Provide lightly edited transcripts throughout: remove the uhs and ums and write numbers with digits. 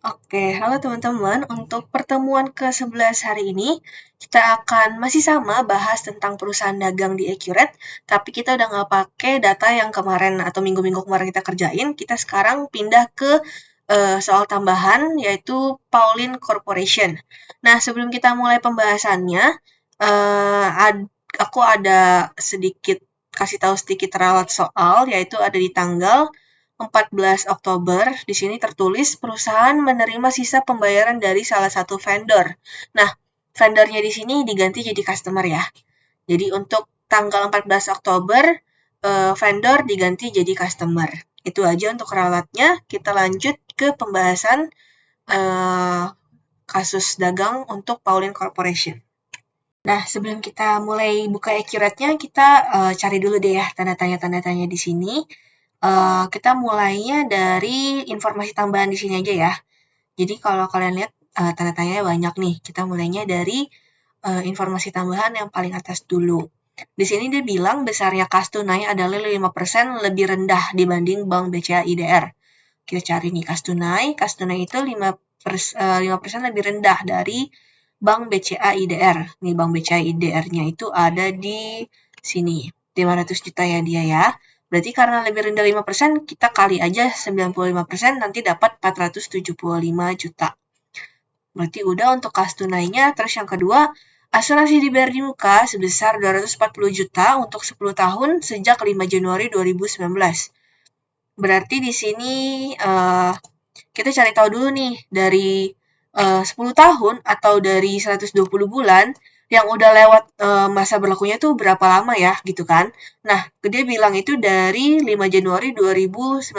Oke, halo teman-teman. Untuk pertemuan ke-11 hari ini, kita akan masih sama bahas tentang perusahaan dagang di Accurate, tapi kita udah nggak pakai data yang kemarin atau minggu-minggu kemarin kita kerjain. Kita sekarang pindah ke soal tambahan, yaitu Pauline Corporation. Nah, sebelum kita mulai pembahasannya, aku ada sedikit kasih tahu sedikit ralat soal, yaitu ada di tanggal 14 Oktober, di sini tertulis perusahaan menerima sisa pembayaran dari salah satu vendor. Nah, vendornya di sini diganti jadi customer ya. Jadi untuk tanggal 14 Oktober, vendor diganti jadi customer. Itu aja untuk ralatnya. Kita lanjut ke pembahasan eh, kasus dagang untuk Pauline Corporation. Nah, sebelum kita mulai buka Accurate-nya, kita cari dulu deh ya tanda tanya-tanda tanya di sini. Kita mulainya dari informasi tambahan di sini aja ya. Jadi kalau kalian lihat tanda tanyanya banyak nih. Kita mulainya dari informasi tambahan yang paling atas dulu. Di sini dia bilang besarnya kas tunai adalah 5% lebih rendah dibanding Bank BCA IDR. Kita cari nih kas tunai. Kas tunai itu 5% lebih rendah dari Bank BCA IDR. Nih Bank BCA IDR-nya itu ada di sini. 500 juta ya dia ya. Berarti karena lebih rendah 5%, kita kali aja 95%, nanti dapat 475 juta. Berarti udah untuk kas tunainya. Terus yang kedua, asuransi dibayar di muka sebesar 240 juta untuk 10 tahun sejak 5 Januari 2019. Berarti di sini kita cari tahu dulu nih dari 10 tahun atau dari 120 bulan yang udah lewat masa berlakunya tuh berapa lama ya gitu kan. Nah, dia bilang itu dari 5 Januari 2019.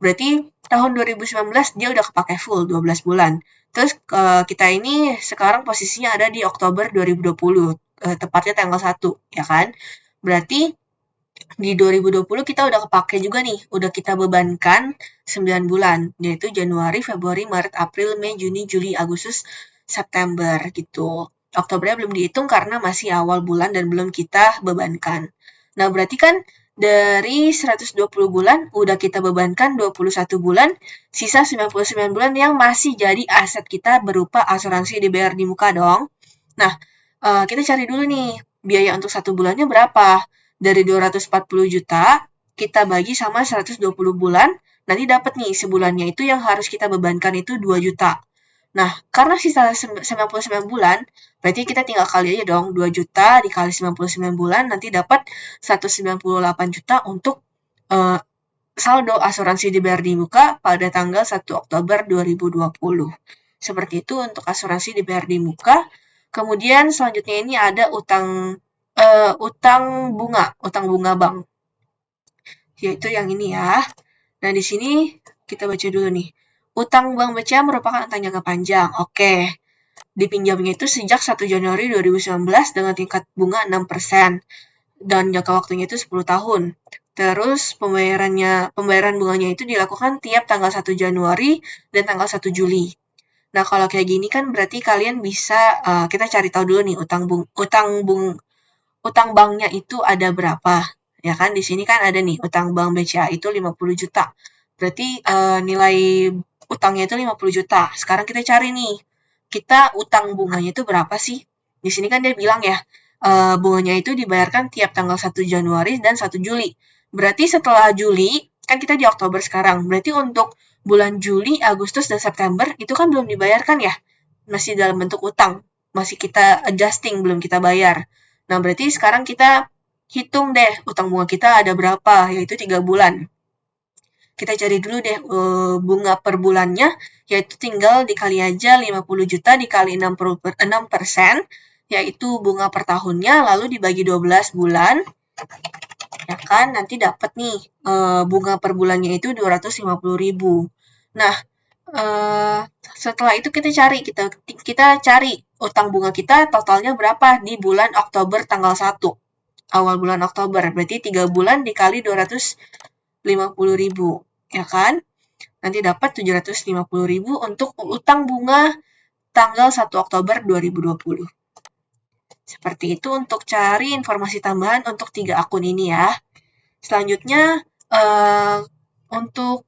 Berarti tahun 2019 dia udah kepake full 12 bulan. Terus kita ini sekarang posisinya ada di Oktober 2020, tepatnya tanggal 1, ya kan. Berarti di 2020 kita udah kepake juga nih, udah kita bebankan 9 bulan, yaitu Januari, Februari, Maret, April, Mei, Juni, Juli, Agustus, September gitu. Oktobernya belum dihitung karena masih awal bulan dan belum kita bebankan. Nah, berarti kan dari 120 bulan udah kita bebankan 21 bulan, sisa 99 bulan yang masih jadi aset kita berupa asuransi dibayar di muka dong. Nah, kita cari dulu nih, biaya untuk satu bulannya berapa? Dari 240 juta, kita bagi sama 120 bulan, nanti dapat nih sebulannya itu yang harus kita bebankan itu 2 juta. Nah, karena sisa 99 bulan, berarti kita tinggal kali aja dong, 2 juta dikali 99 bulan, nanti dapat 198 juta untuk uh, saldo asuransi dibayar di muka pada tanggal 1 Oktober 2020. Seperti itu untuk asuransi dibayar di muka. Kemudian selanjutnya ini ada utang bunga bank, yaitu yang ini ya. Nah, di sini kita baca dulu nih. Utang bank BCA merupakan utang jangka panjang. Oke. Dipinjamnya itu sejak 1 Januari 2019 dengan tingkat bunga 6% dan jangka waktunya itu 10 tahun. Terus pembayaran bunganya itu dilakukan tiap tanggal 1 Januari dan tanggal 1 Juli. Nah, kalau kayak gini kan berarti kalian bisa kita cari tahu dulu nih utang banknya itu ada berapa. Ya kan di sini kan ada nih utang bank BCA itu 50 juta. Berarti nilai utangnya itu 50 juta. Sekarang kita cari nih. Kita utang bunganya itu berapa sih? Di sini kan dia bilang ya, bunganya itu dibayarkan tiap tanggal 1 Januari dan 1 Juli. Berarti setelah Juli, kan kita di Oktober sekarang. Berarti untuk bulan Juli, Agustus, dan September itu kan belum dibayarkan ya. Masih dalam bentuk utang. Masih kita adjusting, belum kita bayar. Nah, berarti sekarang kita hitung deh utang bunga kita ada berapa, yaitu 3 bulan. Kita cari dulu deh bunga per bulannya, yaitu tinggal dikali aja 50 juta dikali 6%, yaitu bunga per tahunnya, lalu dibagi 12 bulan, ya kan, nanti dapat nih bunga per bulannya itu 250.000. Nah, setelah itu kita cari utang bunga kita totalnya berapa di bulan Oktober tanggal 1. Awal bulan Oktober, berarti 3 bulan dikali 250.000, ya kan? Nanti dapat 750.000 untuk utang bunga tanggal 1 Oktober 2020. Seperti itu untuk cari informasi tambahan untuk 3 akun ini ya. Selanjutnya, untuk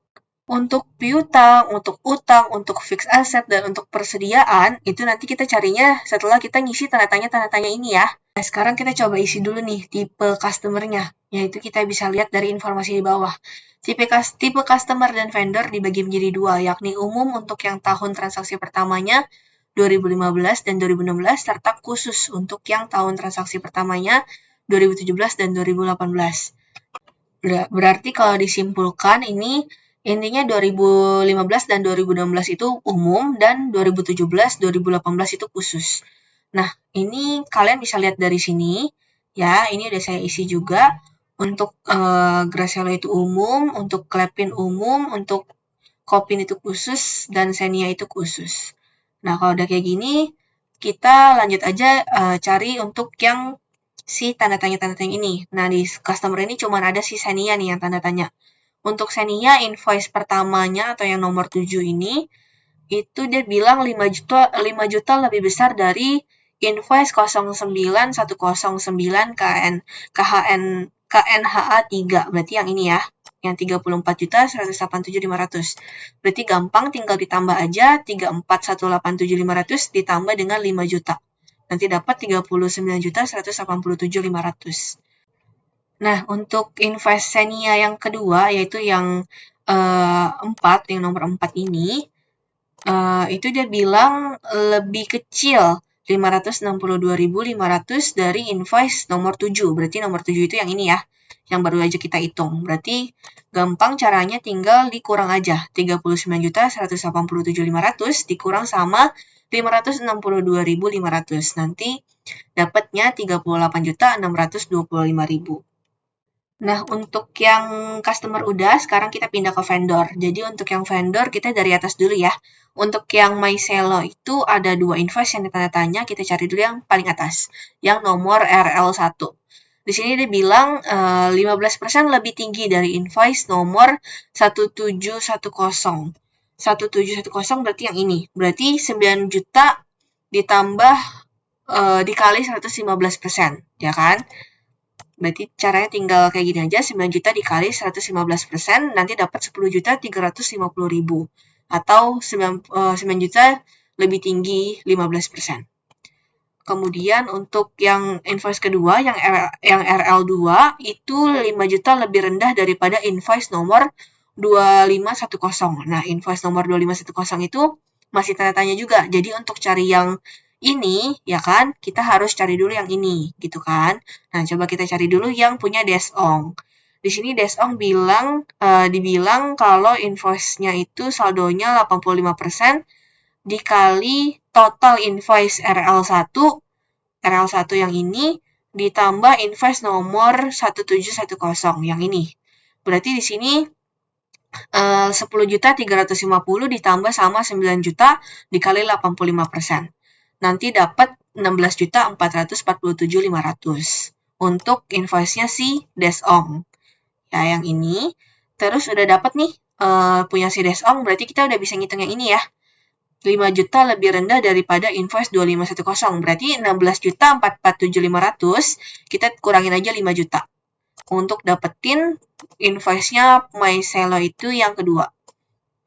Untuk piutang, untuk utang, untuk fixed asset, dan untuk persediaan, itu nanti kita carinya setelah kita ngisi tanda tanya ini ya. Nah, sekarang kita coba isi dulu nih tipe customer-nya, yaitu kita bisa lihat dari informasi di bawah. Tipe customer dan vendor dibagi menjadi dua, yakni umum untuk yang tahun transaksi pertamanya 2015 dan 2016, serta khusus untuk yang tahun transaksi pertamanya 2017 dan 2018. Berarti kalau disimpulkan ini intinya 2015 dan 2016 itu umum dan 2017, 2018 itu khusus. Nah, ini kalian bisa lihat dari sini ya, ini udah saya isi juga. Untuk Graciela itu umum, untuk Klepin umum, untuk Kopin itu khusus, dan Xenia itu khusus. Nah, kalau udah kayak gini, kita lanjut aja cari untuk yang si tanda tanya ini. Nah, di customer ini cuma ada si Xenia nih yang tanda tanya. Untuk Xenia, invoice pertamanya atau yang nomor 7 ini, itu dia bilang 5 juta lebih besar dari invoice 09109 KNHA 3. Berarti yang ini ya, yang 34.187.500. Berarti gampang tinggal ditambah aja 34.187.500 ditambah dengan 5 juta. Nanti dapat 39.187.500. Nah, untuk invoice Xenia yang kedua, yaitu yang 4, yang nomor 4 ini, itu dia bilang lebih kecil 562.500 dari invoice nomor 7. Berarti nomor 7 itu yang ini ya, yang baru aja kita hitung. Berarti gampang caranya tinggal dikurang aja. 39.187.500 dikurang sama 562.500. Nanti dapatnya 38.625.000. Nah, untuk yang customer udah, sekarang kita pindah ke vendor. Jadi untuk yang vendor, kita dari atas dulu ya. Untuk yang Mycelo itu ada 2 invoice yang ditanda tanya, kita cari dulu yang paling atas, yang nomor RL1. Di sini dia bilang 15% lebih tinggi dari invoice nomor 1710. 1710 berarti yang ini. Berarti 9 juta ditambah dikali 115%, ya kan? Berarti caranya tinggal kayak gini aja, 9 juta dikali 115%, nanti dapat 10.350.000. Atau 9 juta lebih tinggi 15%. Kemudian untuk yang invoice kedua, yang RL2, itu 5 juta lebih rendah daripada invoice nomor 2510. Nah, invoice nomor 2510 itu masih tanda tanya juga. Jadi untuk cari yang ini, ya kan, kita harus cari dulu yang ini, gitu kan. Nah, coba kita cari dulu yang punya Desong. Di sini Desong dibilang kalau invoice-nya itu saldonya 85% dikali total invoice RL1 yang ini ditambah invoice nomor 1710 yang ini. Berarti di sini 10.350 ditambah sama 9 juta dikali 85%. Nanti dapat 16.447.500 untuk invoice-nya si Desong. Ya, yang ini. Terus udah dapat nih punya si Desong, berarti kita udah bisa ngitung yang ini ya. 5 juta lebih rendah daripada invoice 2510. Berarti 16.447.500, kita kurangin aja 5 juta. Untuk dapetin invoice-nya Mycelo itu yang kedua.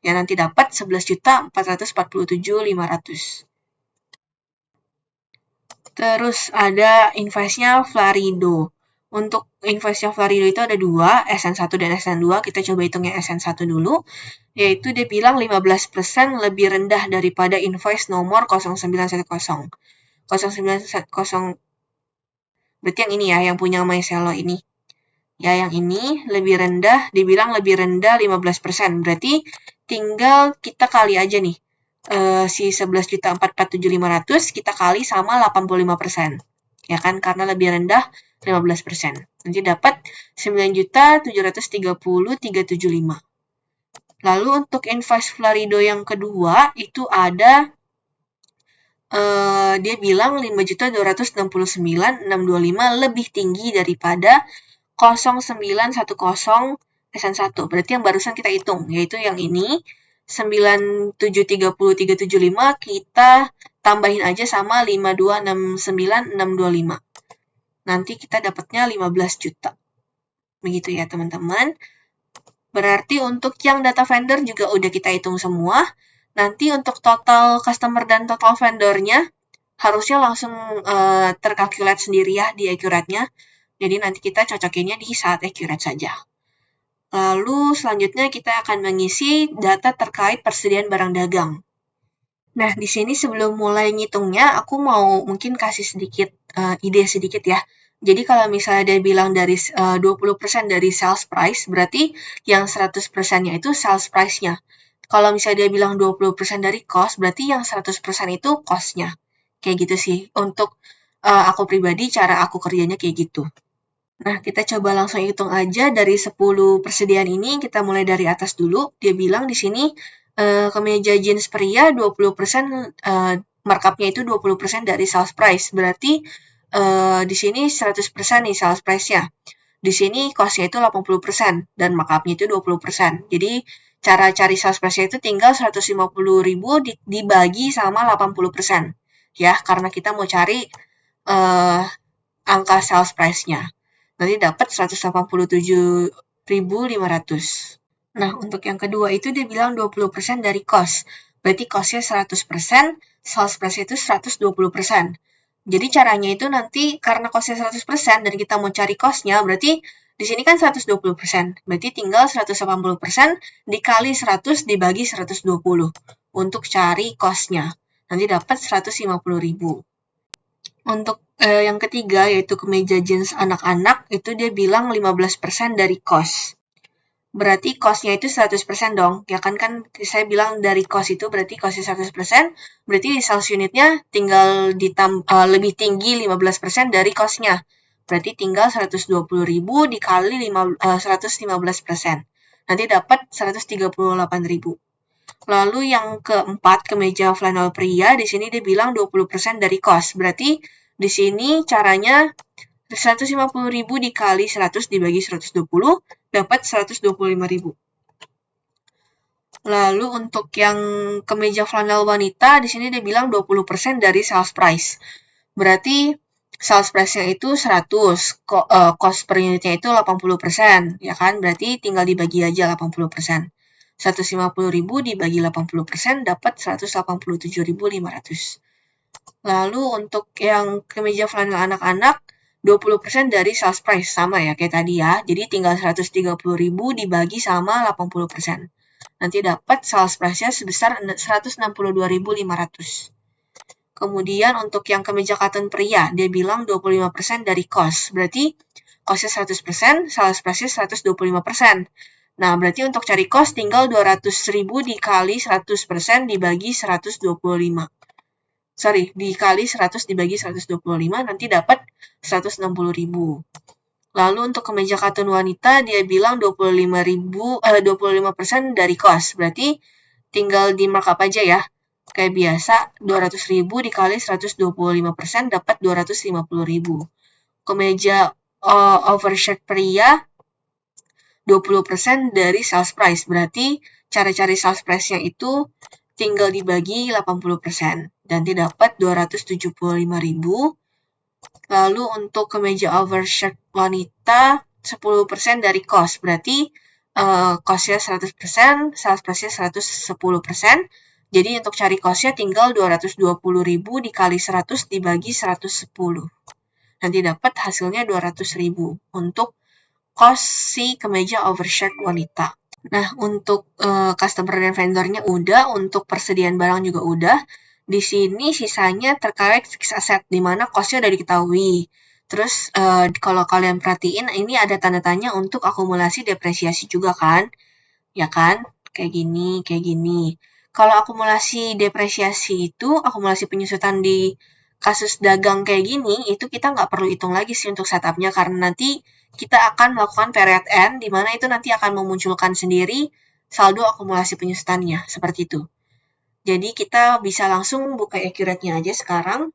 Ya, nanti dapat 11.447.500. Terus ada invoice-nya Flarido. Untuk invoice-nya Flarido itu ada 2, SN1 dan SN2. Kita coba hitung yang SN1 dulu. Yaitu dia bilang 15% lebih rendah daripada invoice nomor 0910. 0910 berarti yang ini ya, yang punya Mycelo ini. Ya, yang ini lebih rendah, dibilang lebih rendah 15%. Berarti tinggal kita kali aja nih. Si 11.447.500 kita kali sama 85%. Ya kan, karena lebih rendah 15%. Nanti dapat 9.730.375. Lalu untuk invoice Flarido yang kedua itu ada dia bilang 5.269.625 lebih tinggi daripada 0910 SN1. Berarti yang barusan kita hitung, yaitu yang ini 9.730.375 kita tambahin aja sama 5.269.625. Nanti kita dapatnya 15 juta. Begitu ya teman-teman. Berarti untuk yang data vendor juga udah kita hitung semua. Nanti untuk total customer dan total vendornya harusnya langsung terkalkulate sendiri ya di accurate-nya. Jadi nanti kita cocokinnya di saat accurate saja. Lalu selanjutnya kita akan mengisi data terkait persediaan barang dagang. Nah, di sini sebelum mulai ngitungnya, aku mau mungkin kasih sedikit ide sedikit ya. Jadi kalau misalnya dia bilang dari 20% dari sales price, berarti yang 100%-nya itu sales price-nya. Kalau misalnya dia bilang 20% dari cost, berarti yang 100% itu cost-nya. Kayak gitu sih. Untuk aku pribadi, cara aku kerjanya kayak gitu. Nah, kita coba langsung hitung aja dari 10 persediaan ini, kita mulai dari atas dulu. Dia bilang di sini kemeja jeans pria 20% markup-nya itu 20% dari sales price. Berarti di sini 100% nih sales price-nya. Di sini cost-nya itu 80% dan markup-nya itu 20%. Jadi cara cari sales price-nya itu tinggal 150.000 dibagi sama 80%. Ya, karena kita mau cari angka sales price-nya. Nanti dapat 187.500. Nah, untuk yang kedua itu dia bilang 20% dari cost. Berarti cost-nya 100%, sales price itu 120%. Jadi caranya itu nanti karena cost-nya 100% dan kita mau cari cost-nya, berarti di sini kan 120%. Berarti tinggal 180% dikali 100 dibagi 120 untuk cari cost-nya. Nanti dapat 150.000. Untuk yang ketiga yaitu kemeja jeans anak-anak, itu dia bilang 15% dari cost. Berarti cost-nya itu 100% dong. Ya kan saya bilang dari cost itu berarti cost-nya 100%, berarti di sales unit-nya tinggal lebih tinggi 15% dari cost-nya. Berarti tinggal 120.000 dikali 115%. Nanti dapat 138.000. Lalu yang keempat, kemeja flannel pria, di sini dia bilang 20% dari cost. Berarti di sini caranya 150.000 dikali 100 dibagi 120, dapat 125.000. Lalu untuk yang kemeja flannel wanita, di sini dia bilang 20% dari sales price. Berarti sales price-nya itu 100, cost per unitnya itu 80%, ya kan? Berarti tinggal dibagi aja 80%. 150.000 dibagi 80% dapat 187.500. Lalu untuk yang kemeja flannel anak-anak, 20% dari sales price, sama ya kayak tadi ya. Jadi tinggal 130.000 dibagi sama 80%. Nanti dapat sales price-nya sebesar 162.500. Kemudian untuk yang kemeja cotton pria, dia bilang 25% dari cost. Berarti cost-nya 100%, sales price-nya 125%. Nah, berarti untuk cari cost tinggal 200.000 dikali 100% dibagi 125. Dikali 100 dibagi 125, nanti dapat 160.000. Lalu untuk kemeja katun wanita, dia bilang 25% dari cost. Berarti tinggal di markup aja ya. Kayak biasa, 200.000 dikali 125% dapat 250.000. Kemeja oversight pria, 20% dari sales price. Berarti cara cari sales price-nya itu tinggal dibagi 80%. Dan dapat 275.000. Lalu untuk kemeja oversight wanita, 10% dari cost. Berarti cost-nya 100%, sales price-nya 110%. Jadi untuk cari cost-nya tinggal 220.000 dikali 100 dibagi 110. Nanti dapat hasilnya 200.000 untuk cost si kemeja oversight wanita. Nah, untuk customer dan vendornya udah, untuk persediaan barang juga udah. Di sini sisanya terkait fixed asset, di mana cost-nya udah diketahui. Terus kalau kalian perhatiin, ini ada tanda tanya untuk akumulasi depresiasi juga kan? Ya kan? Kayak gini, kayak gini. Kalau akumulasi depresiasi itu, akumulasi penyusutan di kasus dagang kayak gini, itu kita nggak perlu hitung lagi sih untuk setupnya, karena nanti kita akan melakukan period end, di mana itu nanti akan memunculkan sendiri saldo akumulasi penyusutannya, seperti itu. Jadi kita bisa langsung buka accurate-nya aja sekarang.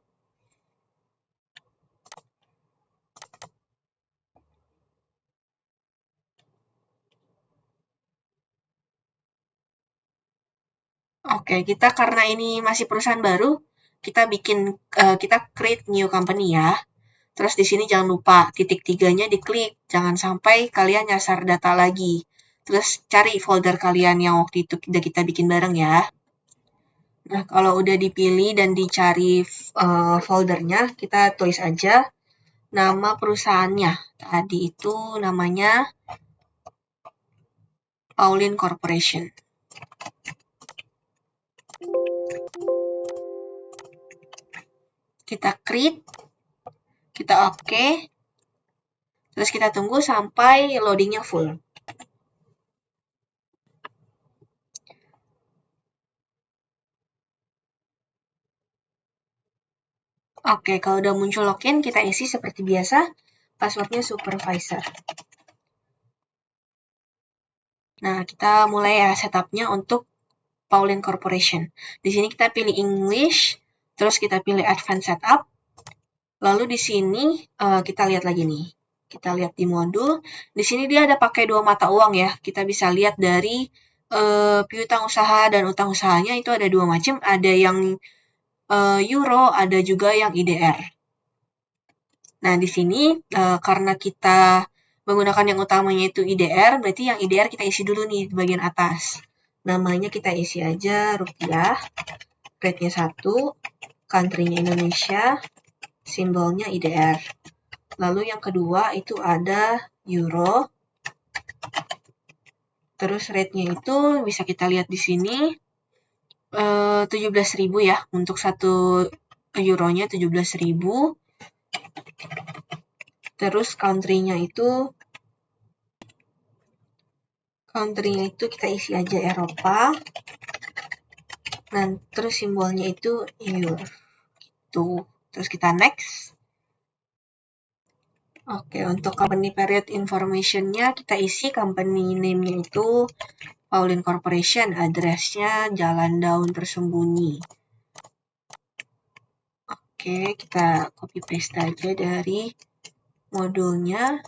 Oke, kita karena ini masih perusahaan baru, kita create new company ya. Terus di sini jangan lupa titik 3-nya diklik, jangan sampai kalian nyasar data lagi. Terus cari folder kalian yang waktu itu kita bikin bareng ya. Nah, kalau udah dipilih dan dicari foldernya, kita tulis aja nama perusahaannya. Tadi itu namanya Pauline Corporation. Kita create, kita oke, terus kita tunggu sampai loadingnya full. Oke, kalau udah muncul login, kita isi seperti biasa, passwordnya supervisor. Nah, kita mulai ya setupnya untuk Pauline Corporation. Di sini kita pilih English, terus kita pilih Advanced Setup. Lalu di sini kita lihat lagi nih. Kita lihat di modul. Di sini dia ada pakai 2 mata uang ya. Kita bisa lihat dari piutang usaha dan utang usahanya itu ada 2 macam. Ada yang Euro, ada juga yang IDR. Nah, di sini karena kita menggunakan yang utamanya itu IDR, berarti yang IDR kita isi dulu nih di bagian atas. Namanya kita isi aja rupiah, rate-nya 1, country-nya Indonesia, simbolnya IDR. Lalu yang kedua itu ada euro. Terus rate-nya itu bisa kita lihat di sini 17.000 ya. Untuk 1 euronya 17.000. Terus country-nya itu kita isi aja Eropa. Nah, terus simbolnya itu euro. Gitu. Terus kita next. Oke, untuk company period information-nya kita isi company name-nya itu Pauline Corporation, address-nya Jalan Daun Tersembunyi. Oke, kita copy paste aja dari modulnya.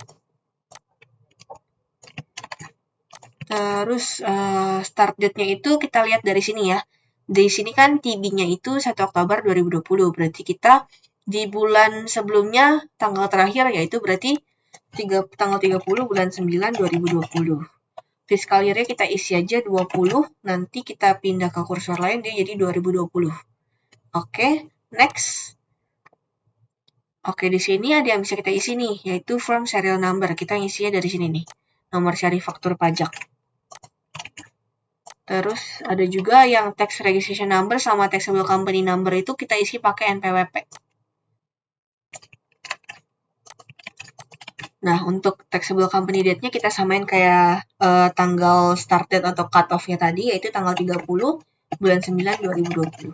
Terus start date-nya itu kita lihat dari sini ya. Di sini kan TB-nya itu 1 Oktober 2020. Berarti kita di bulan sebelumnya tanggal terakhir yaitu berarti tanggal 30 bulan 9 2020. Fiscal year-nya kita isi aja 20, nanti kita pindah ke kursor lain dia jadi 2020. Oke, next. Oke, di sini ada yang bisa kita isi nih, yaitu from serial number. Kita isinya dari sini nih, nomor seri faktur pajak. Terus ada juga yang tax registration number sama taxable company number itu kita isi pakai NPWP. Nah, untuk taxable company date-nya kita samain kayak tanggal start date atau cut off-nya tadi, yaitu tanggal 30 bulan 9 2020.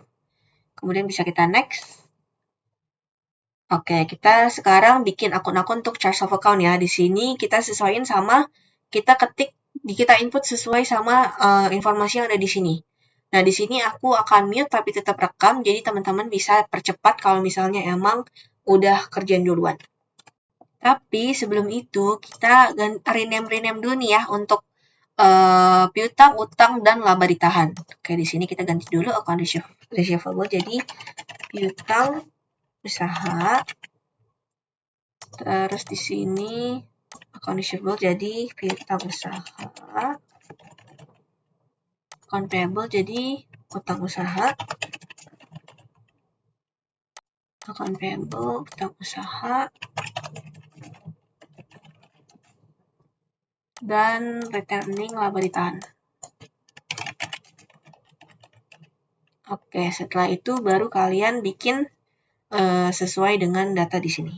Kemudian bisa kita next. Oke, kita sekarang bikin akun-akun untuk charge of account ya. Di sini kita sesuaiin sama, kita input sesuai sama informasi yang ada di sini. Nah, di sini aku akan mute tapi tetap rekam, jadi teman-teman bisa percepat kalau misalnya emang udah kerjaan duluan. Tapi sebelum itu, kita rename dulu nih ya untuk piutang, utang, dan laba ditahan. Oke, di sini kita ganti dulu account receivable jadi piutang usaha. Terus di sini account receivable jadi piutang usaha. Account payable jadi utang usaha. Account payable, utang usaha. Dan returning laba ditahan. Oke, setelah itu baru kalian bikin sesuai dengan data di sini.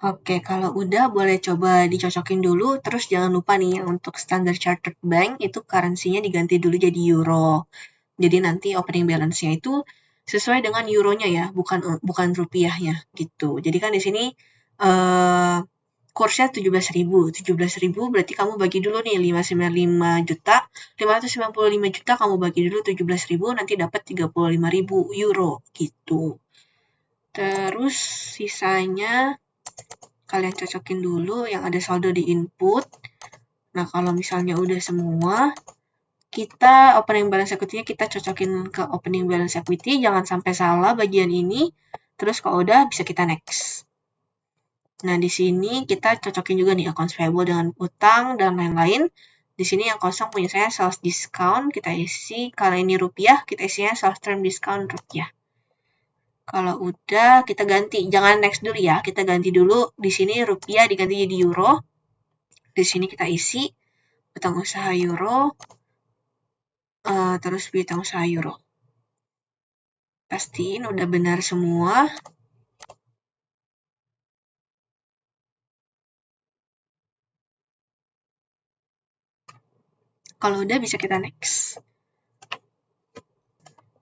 Oke, kalau udah boleh coba dicocokin dulu, terus jangan lupa nih untuk Standard Chartered Bank itu currency-nya diganti dulu jadi euro. Jadi nanti opening balance-nya itu sesuai dengan euronya ya, bukan rupiahnya gitu. Jadi kan di sini kursnya 17.000. 17.000 berarti kamu bagi dulu nih 595 juta, 595 juta kamu bagi dulu 17.000 nanti dapat 35.000 euro gitu. Terus sisanya kalian cocokin dulu yang ada saldo di input. Nah, kalau misalnya udah semua, kita opening balance equity-nya kita cocokin ke opening balance equity, jangan sampai salah bagian ini. Terus kalau udah bisa kita next. Nah, di sini kita cocokin juga nih accounts payable dengan utang dan lain-lain. Di sini yang kosong punya saya sales discount, kita isi. Kalau ini rupiah, kita isinya sales term discount rupiah. Kalau udah, kita ganti. Jangan next dulu ya, kita ganti dulu. Di sini rupiah diganti jadi euro. Di sini kita isi piutang usaha euro, terus piutang usaha euro. Pastiin udah benar semua. Kalau udah bisa kita next.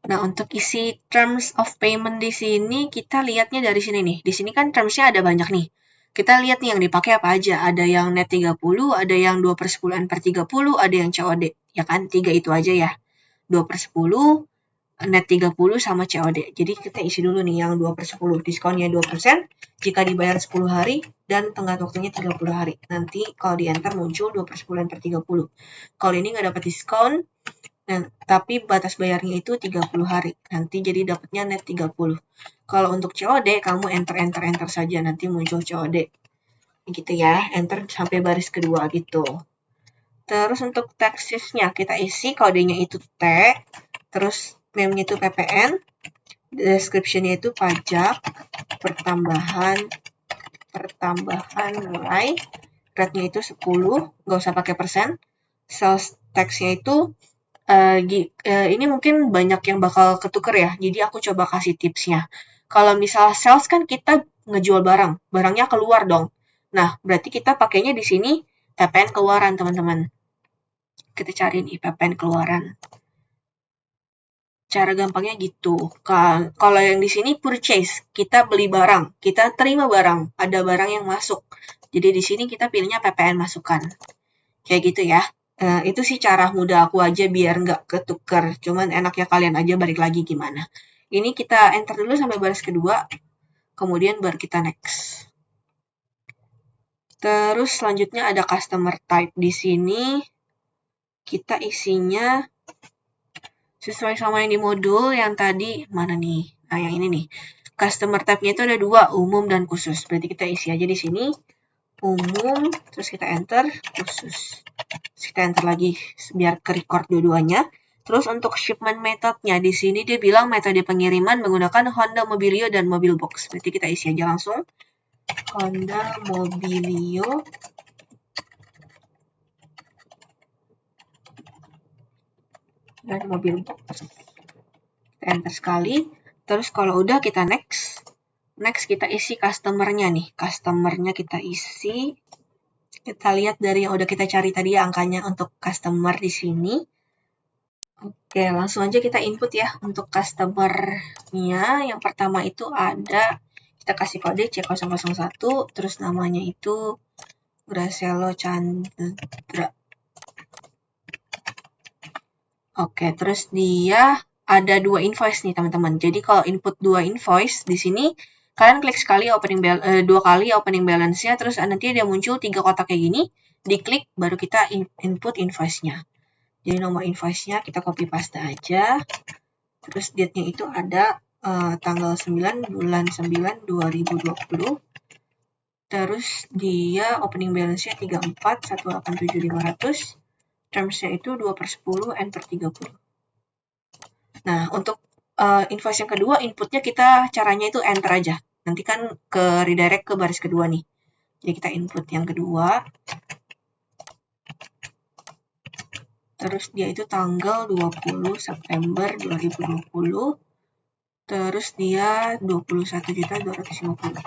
Nah, untuk isi terms of payment di sini, kita lihatnya dari sini nih. Di sini kan terms-nya ada banyak nih. Kita lihat nih yang dipakai apa aja. Ada yang net 30, ada yang 2/10 per 30, ada yang COD. Ya kan, 3 itu aja ya. 2/10, net 30 sama COD. Jadi kita isi dulu nih yang 2/10. Diskonnya 2% jika dibayar 10 hari dan tenggat waktunya 30 hari. Nanti kalau di enter muncul 2/10 per 30. Kalau ini nggak dapat diskon, nah, tapi batas bayarnya itu 30 hari. Nanti jadi dapatnya net 30. Kalau untuk COD, kamu enter saja. Nanti muncul COD. Gitu ya, enter sampai baris kedua gitu. Terus untuk taxes-nya, kita isi kodenya itu T. Terus name-nya itu PPN. Description-nya itu pajak pertambahan nilai. Rate-nya itu 10. Nggak usah pakai persen. Sales tax-nya itu ini mungkin banyak yang bakal ketuker ya, jadi aku coba kasih tipsnya. Kalau misal sales kan kita ngejual barang, barangnya keluar dong. Nah, berarti kita pakainya di sini PPN keluaran, teman-teman. Kita cari nih PPN keluaran. Cara gampangnya gitu. Kalau yang di sini purchase, kita beli barang, kita terima barang, ada barang yang masuk. Jadi di sini kita pilihnya PPN masukan. Kayak gitu ya. Itu sih cara mudah aku aja biar nggak ketuker. Cuman enaknya kalian aja balik lagi gimana. Ini kita enter dulu sampai baris kedua. Kemudian baru kita next. Terus selanjutnya ada customer type di sini. Kita isinya sesuai sama yang di modul yang tadi. Mana nih? Nah, yang ini nih. Customer type-nya itu ada 2, umum dan khusus. Berarti kita isi aja di sini. Umum, terus kita enter, khusus. Terus kita enter lagi biar ke-record dua-duanya. Terus untuk shipment method-nya, di sini dia bilang metode pengiriman menggunakan Honda Mobilio dan Mobil Box. Berarti kita isi aja langsung. Honda Mobilio dan Mobil Box. Kita enter sekali. Terus kalau udah kita next. Next kita isi customer-nya nih. Customer-nya kita isi. Kita lihat dari yang udah kita cari tadi angkanya untuk customer di sini. Oke, langsung aja kita input ya untuk customer-nya. Yang pertama itu ada, kita kasih kode C001, terus namanya itu Gracelo Chandra. Oke, terus dia ada 2 invoice nih teman-teman. Jadi kalau input 2 invoice di sini, kalian klik sekali 2 kali opening balance-nya, terus nanti dia muncul 3 kotak kayak gini, diklik baru kita input invoice-nya. Jadi nomor invoice-nya kita copy paste aja. Terus date-nya itu ada tanggal 9 bulan 9 2020. Terus dia opening balance-nya 34 187.500. Terms-nya itu 2/10 N per 30. Nah, untuk invoice yang kedua, inputnya kita caranya itu enter aja. Nanti kan ke redirect ke baris kedua nih. Jadi kita input yang kedua. Terus dia itu tanggal 20 September 2020. Terus dia 21.250.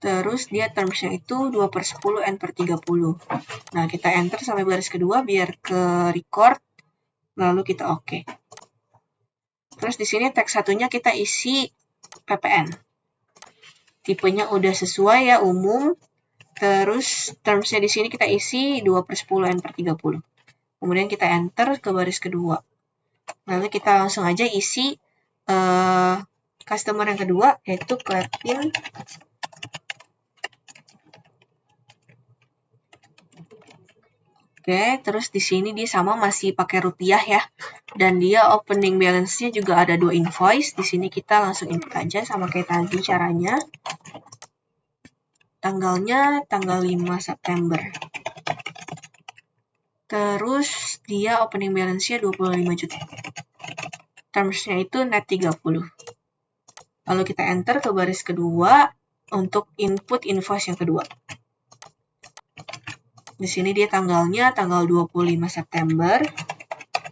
Terus dia termsnya itu 2/10 N/30. Nah, kita enter sampai baris kedua biar ke record, lalu kita oke. Terus di sini teks satunya kita isi PPN. Tipenya udah sesuai ya, umum. Terus termsnya di sini kita isi 2/10 N/30. Kemudian kita enter ke baris kedua. Lalu kita langsung aja isi customer yang kedua, yaitu Cletin. Oke, terus di sini dia sama masih pakai rupiah ya. Dan dia opening balance-nya juga ada 2 invoice. Di sini kita langsung input aja sama kayak tadi caranya. Tanggalnya tanggal 5 September. Terus dia opening balance-nya 25 juta. Terms-nya itu net 30. Lalu kita enter ke baris kedua untuk input invoice yang kedua. Di sini dia tanggalnya tanggal 25 September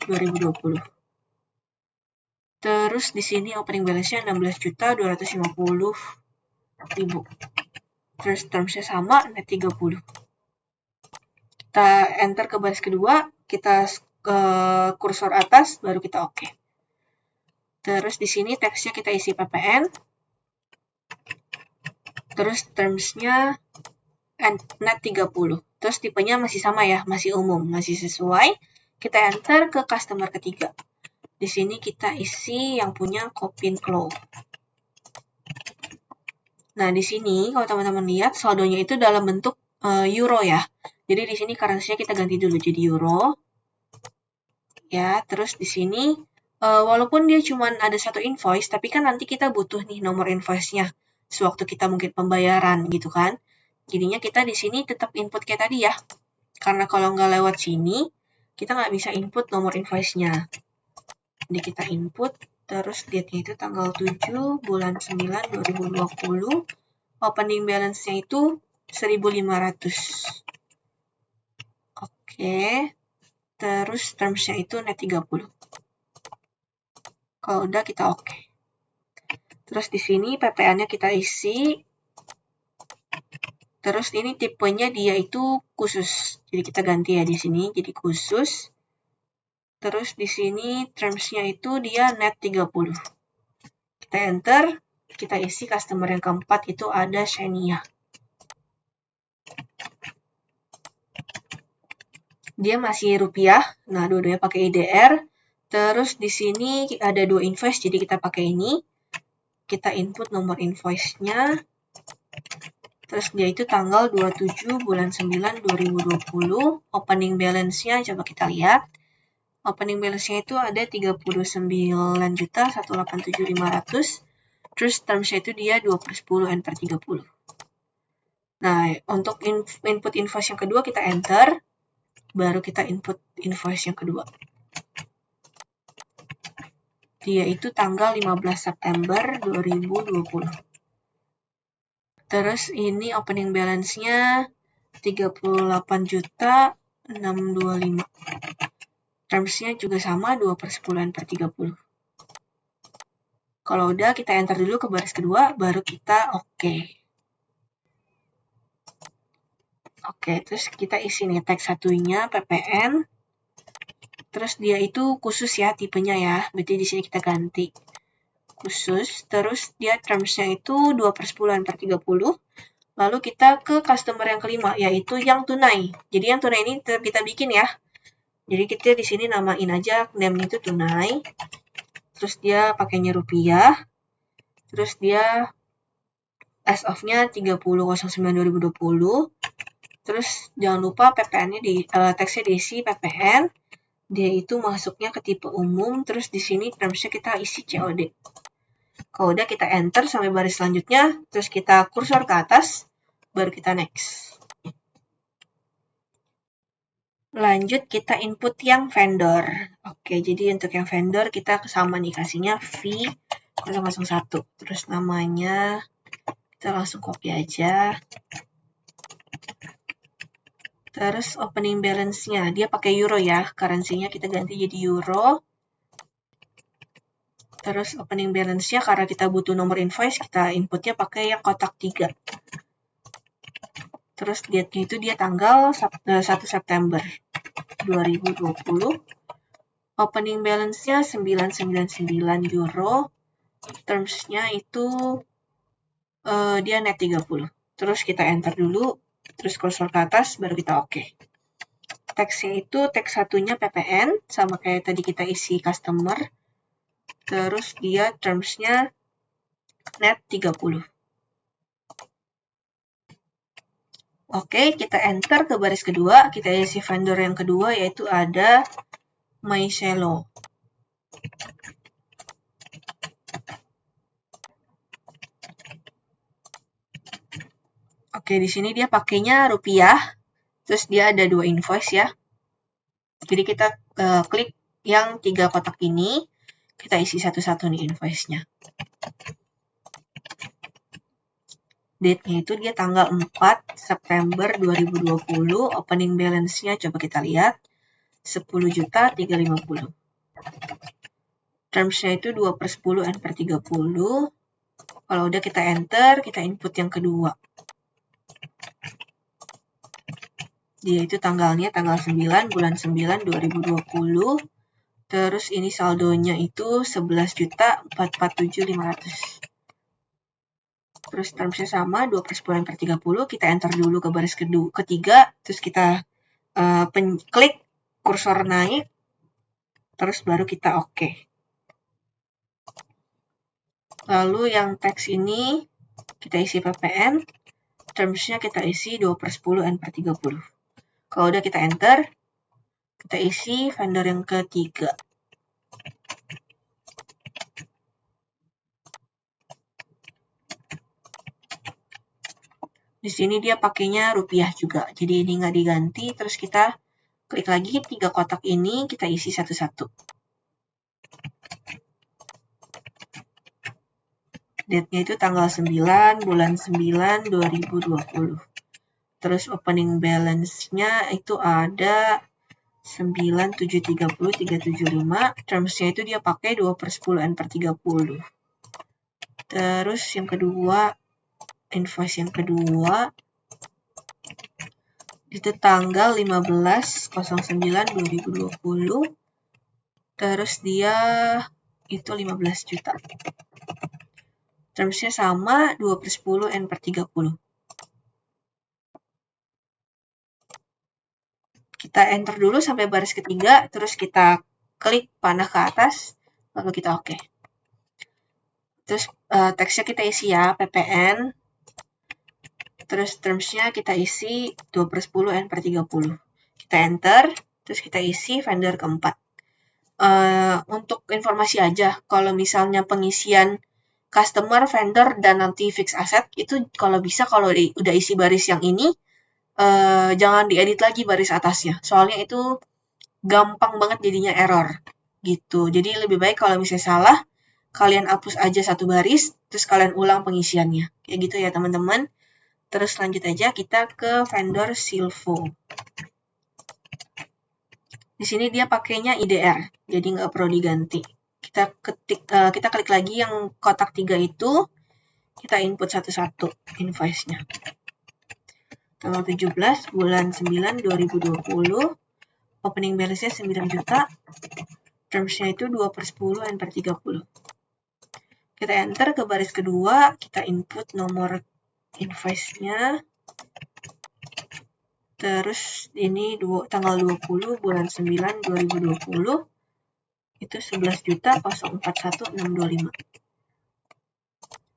2020. Terus di sini opening balance-nya 16.250.000. Terus terms-nya sama, net 30. Kita enter ke baris kedua, kita ke kursor atas, baru kita oke. Terus di sini teksnya kita isi PPN. Terus terms-nya net 30. Terus tipenya masih sama ya, masih umum, masih sesuai. Kita enter ke customer ketiga. Di sini kita isi yang punya Kopinflow. Nah, di sini kalau teman-teman lihat saldonya itu dalam bentuk euro ya. Jadi di sini currency-nya kita ganti dulu jadi euro. Ya, terus di sini walaupun dia cuma ada 1 invoice, tapi kan nanti kita butuh nih nomor invoice-nya sewaktu kita mungkin pembayaran gitu kan. Jadinya kita di sini tetap input kayak tadi ya. Karena kalau nggak lewat sini, kita nggak bisa input nomor invoice-nya. Jadi kita input, terus date-nya itu tanggal 7 bulan 9 2020. Opening balance-nya itu 1.500. Oke. Terus terms-nya itu net 30. Kalau udah kita oke. Terus di sini PPN-nya kita isi. Terus ini tipenya dia itu khusus. Jadi kita ganti ya di sini jadi khusus. Terus di sini terms-nya itu dia net 30. Kita enter, kita isi customer yang keempat itu ada Xenia. Dia masih rupiah. Nah, dua-duanya pakai IDR. Terus di sini ada 2 invoice, jadi kita pakai ini. Kita input nomor invoice-nya. Terus dia itu tanggal 27 bulan 9 2020. Opening balance-nya coba kita lihat. Opening balance-nya itu ada 39.187.500. Terus terms-nya itu dia 2/10 N/30. Nah, untuk input invoice yang kedua kita enter. Baru kita input invoice yang kedua. Dia itu tanggal 15 September 2020. Terus ini opening balance-nya 38.625. Terms-nya juga sama 2/10 N/30. Kalau udah kita enter dulu ke baris kedua, baru kita oke. Oke, terus kita isi nih teks satunya PPN. Terus dia itu khusus ya tipenya ya. Berarti di sini kita ganti khusus. Terus dia terms-nya itu 2/10 N/30. Lalu kita ke customer yang kelima, yaitu yang tunai. Jadi yang tunai ini kita bikin ya. Jadi kita di sini namain aja name-nya itu tunai. Terus dia pakainya rupiah. Terus dia as of-nya 30.09.2020. Terus jangan lupa PPN-nya teksnya diisi PPN. Dia itu masuknya ke tipe umum. Terus di sini terms-nya kita isi COD. Kalau udah kita enter sampai baris selanjutnya. Terus kita kursor ke atas. Baru kita next. Lanjut kita input yang vendor. Oke, jadi untuk yang vendor kita sama nih kasihnya V001. Terus namanya kita langsung copy aja. Terus opening balance-nya dia pakai euro ya. Currency-nya kita ganti jadi euro. Terus opening balance-nya karena kita butuh nomor invoice, kita inputnya pakai yang kotak 3. Terus date-nya itu dia tanggal 1 September 2020. Opening balance-nya 999 euro. Terms-nya itu dia net 30. Terus kita enter dulu, terus cursor ke atas, baru kita oke. Teksnya itu teks satunya PPN, sama kayak tadi kita isi customer. Terus dia terms-nya net 30. Oke, kita enter ke baris kedua, kita isi vendor yang kedua, yaitu ada Mycelo. Oke, di sini dia pakainya rupiah, terus dia ada 2 invoice ya. Jadi kita klik yang 3 kotak ini, kita isi satu-satu nih invoice-nya. Date-nya itu dia tanggal 4 September 2020, opening balance-nya coba kita lihat, 10.350. Terms-nya itu 2/10 N/30. Kalau udah kita enter, kita input yang kedua. Dia itu tanggalnya tanggal 9 bulan 9 2020. Terus ini saldonya itu 11.447.500. Terus termsnya sama 2/10 N/30. Kita enter dulu ke baris ketiga. Terus kita klik kursor naik. Terus baru kita oke. Lalu yang teks ini kita isi PPN. Termsnya kita isi 2/10 N/30. Kalau udah kita enter, kita isi vendor yang ketiga. Di sini dia pakainya rupiah juga, jadi ini nggak diganti. Terus kita klik lagi 3 kotak ini, kita isi satu-satu. Date-nya itu tanggal 9 bulan 9 2020. Terus opening balance-nya itu ada 9.730.375. Terms-nya itu dia pakai 2/10 N/30. Terus yang kedua, invoice yang kedua itu tanggal 15/09/2020. Terus dia itu 15 juta. Termsnya sama 2/10 N/30. Kita enter dulu sampai baris ketiga, terus kita klik panah ke atas, lalu kita oke. Terus teksnya kita isi ya, PPN. Terus termsnya kita isi 2/10 N/30. Kita enter, terus kita isi vendor keempat. Untuk informasi aja, kalau misalnya pengisian customer, vendor, dan nanti fix asset, itu kalau bisa kalau udah isi baris yang ini, jangan diedit lagi baris atasnya. Soalnya itu gampang banget jadinya error. Gitu. Jadi lebih baik kalau misalnya salah, kalian hapus aja satu baris, terus kalian ulang pengisiannya. Kayak gitu ya teman-teman. Terus lanjut aja kita ke vendor Silvo. Di sini dia pakainya IDR, jadi nggak perlu diganti. Kita klik lagi yang kotak 3 itu, kita input satu-satu invoice-nya. Tanggal 17 bulan 9 2020, opening balance-nya 9 juta, terms-nya itu 2/10 N/30. Kita enter ke baris kedua, kita input nomor invoice-nya. Terus ini tanggal 20 bulan 9 2020 itu 11.041.625.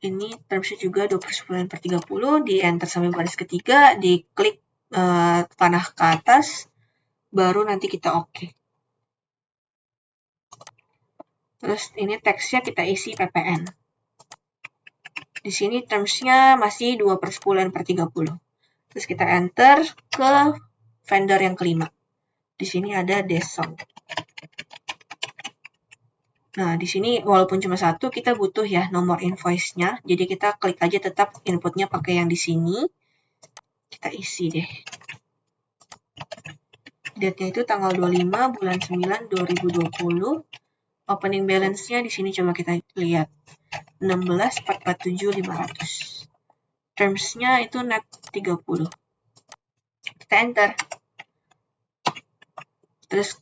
Ini termsnya juga 2/10 N/30, di enter sampai baris ketiga, diklik panah ke atas, baru nanti kita oke. Terus ini teksnya kita isi PPN. Di sini termsnya masih 2/10 N/30. Terus kita enter ke vendor yang kelima. Di sini ada Desong. Nah, di sini walaupun cuma satu, kita butuh ya nomor invoice-nya. Jadi kita klik aja tetap inputnya pakai yang di sini. Kita isi deh. Date-nya itu tanggal 25 bulan 9 2020. Opening balance-nya di sini coba kita lihat. 16.447.500. Terms-nya itu net 30. kita enter. Terus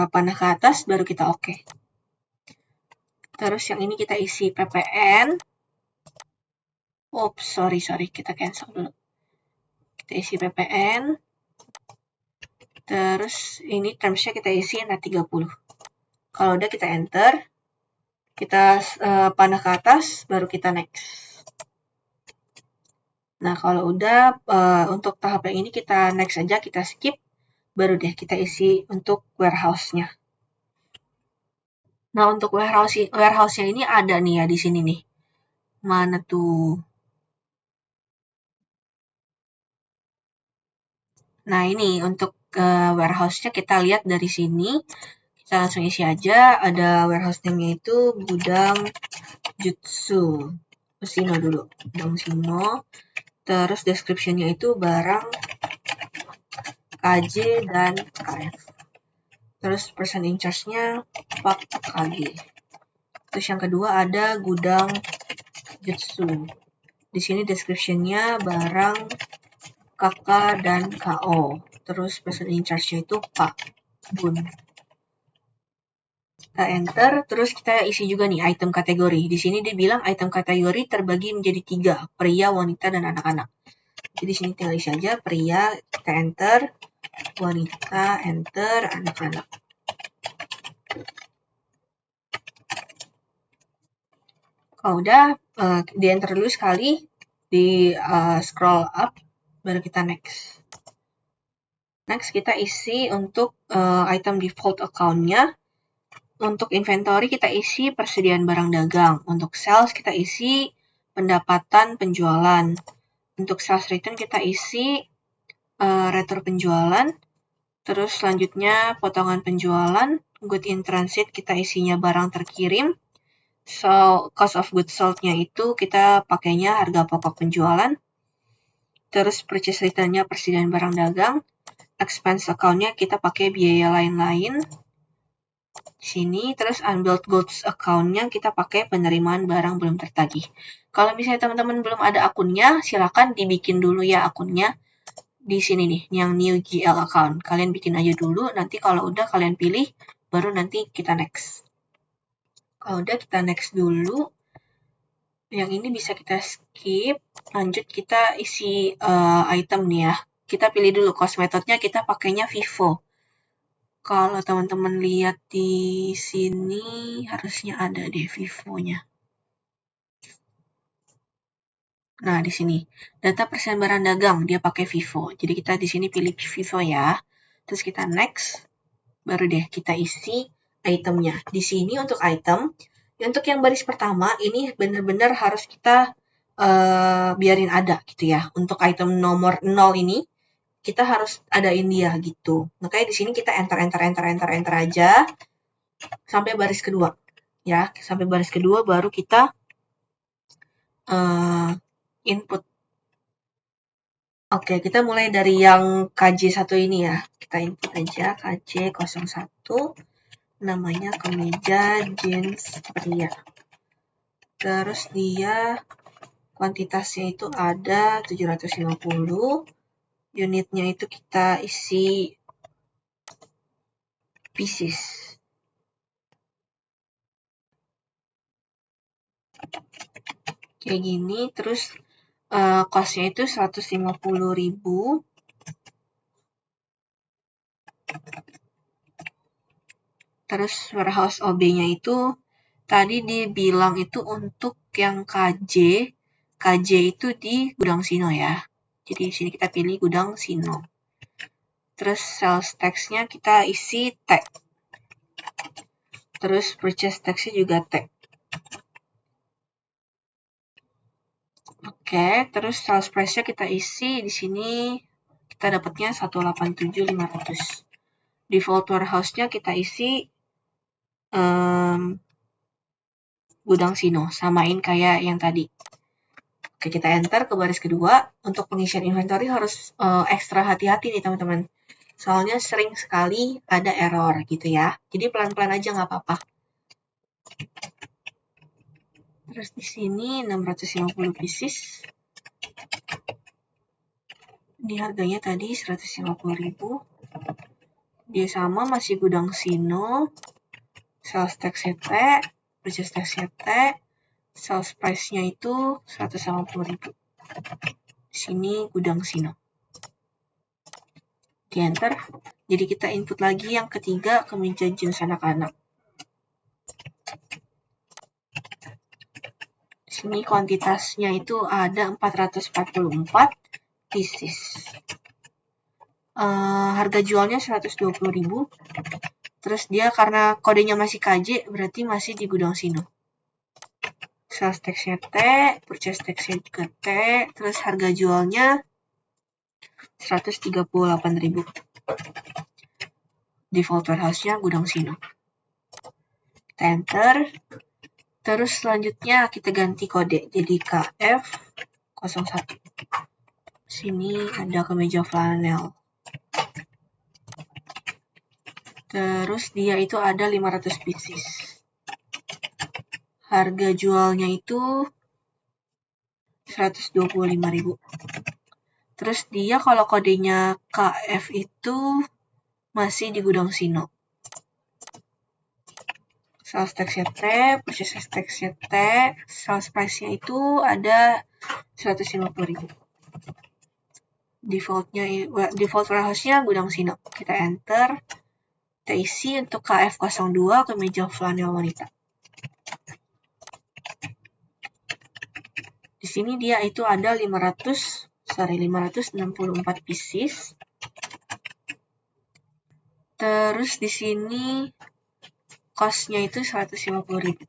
panah ke atas, baru kita oke. Terus yang ini kita isi ppn. Oops, sorry, kita cancel dulu. Kita isi ppn. Terus ini termsnya kita isi net 30. Kalau udah kita enter. Kita panah ke atas, baru kita next. Nah, kalau udah untuk tahap yang ini kita next aja, kita skip. Baru deh kita isi untuk warehouse-nya. Nah, untuk warehouse-nya ini ada nih ya di sini nih. Mana tuh? Nah, ini untuk warehouse-nya kita lihat dari sini. Kita langsung isi aja. Ada warehouse name-nya itu gudang Jutsu. Sino dulu. Gudang Sino. Terus description-nya itu barang KJ dan KF. Terus person in charge-nya Pak KG. Terus yang kedua ada gudang Jutsu. Di sini description-nya barang KK dan KO. Terus person in charge-nya itu Pak Bun. Kita enter, terus kita isi juga nih item kategori. Di sini dia bilang item kategori terbagi menjadi 3, pria, wanita, dan anak-anak. Jadi di sini tinggal isi aja pria, kita enter, wanita, enter, anak-anak. Kalau udah, di enter dulu sekali, di scroll up, baru kita next. Next, kita isi untuk item default account-nya. Untuk inventory, kita isi persediaan barang dagang. Untuk sales, kita isi pendapatan penjualan. Untuk sales return, kita isi retur penjualan. Terus selanjutnya, potongan penjualan. Good in transit, kita isinya barang terkirim. So, cost of goods sold-nya itu kita pakainya harga pokok penjualan. Terus purchase return-nya persediaan barang dagang. Expense account-nya kita pakai biaya lain-lain. Sini, terus unbilled goods account-nya kita pakai penerimaan barang belum tertagih. Kalau misalnya teman-teman belum ada akunnya, silakan dibikin dulu ya akunnya. Di sini nih, yang new GL account. Kalian bikin aja dulu, nanti kalau udah kalian pilih, baru nanti kita next. Kalau udah kita next dulu. Yang ini bisa kita skip. Lanjut kita isi item nih ya. Kita pilih dulu cost methodnya, kita pakainya Vivo. Kalau teman-teman lihat di sini harusnya ada deh Vivo-nya. Nah, di sini data persen barang dagang dia pakai Vivo. Jadi kita di sini pilih Vivo ya. Terus kita next. Baru deh kita isi itemnya. Di sini untuk item, untuk yang baris pertama ini benar-benar harus kita biarin ada gitu ya. Untuk item nomor 0 ini kita harus adain dia gitu. Makanya di sini kita enter aja sampai baris kedua. Ya, sampai baris kedua baru kita input. Oke, kita mulai dari yang KJ1 ini ya. Kita input aja KJ01. Namanya kemeja jeans pria. Terus dia kuantitasnya itu ada 750. Unitnya itu kita isi pieces. Kayak gini, terus cost-nya itu 150.000. Terus warehouse OB-nya itu tadi dibilang itu untuk yang KJ. KJ itu di gudang Sino ya. Jadi di sini kita pilih gudang Sino. Terus sales tax-nya kita isi tag. Terus purchase tax-nya juga tag. Oke, terus sales price-nya kita isi di sini kita dapatnya 187.500. Default warehouse-nya kita isi gudang Sino, samain kayak yang tadi. Oke, kita enter ke baris kedua. Untuk pengisian inventory harus ekstra hati-hati nih teman-teman. Soalnya sering sekali ada error gitu ya. Jadi pelan-pelan aja nggak apa-apa. Terus di sini 650 pieces. Ini harganya tadi 150.000. Dia sama, masih gudang Sino. Sales tax CT, purchase tax CT, sales price-nya itu 150.000. Di sini gudang Sino. Di enter. Jadi kita input lagi yang ketiga, kemeja jeans anak-anak. Di sini kuantitasnya itu ada 444 pieces. Harga jualnya 120.000. Terus dia karena kodenya masih KJ, berarti masih di gudang Sino. Sales tax-nya T, purchase tax-nya juga T, terus harga jualnya 138.000. Default warehouse-nya gudang Sino. Kita enter. Terus selanjutnya kita ganti kode jadi KF01. Sini ada kemeja flanel. Terus dia itu ada 500 pieces. Harga jualnya itu 125.000. Terus dia kalau kodenya KF itu masih di gudang Sino. Sales tax-nya T, purchase tax-nya T, sales price-nya itu ada 150.000. Default warehouse-nya gudang Sino. Kita enter. Kita isi untuk KF02 kemeja flanel wanita. Di sini dia itu ada 564 pieces. Terus di sini cost-nya itu 150.000.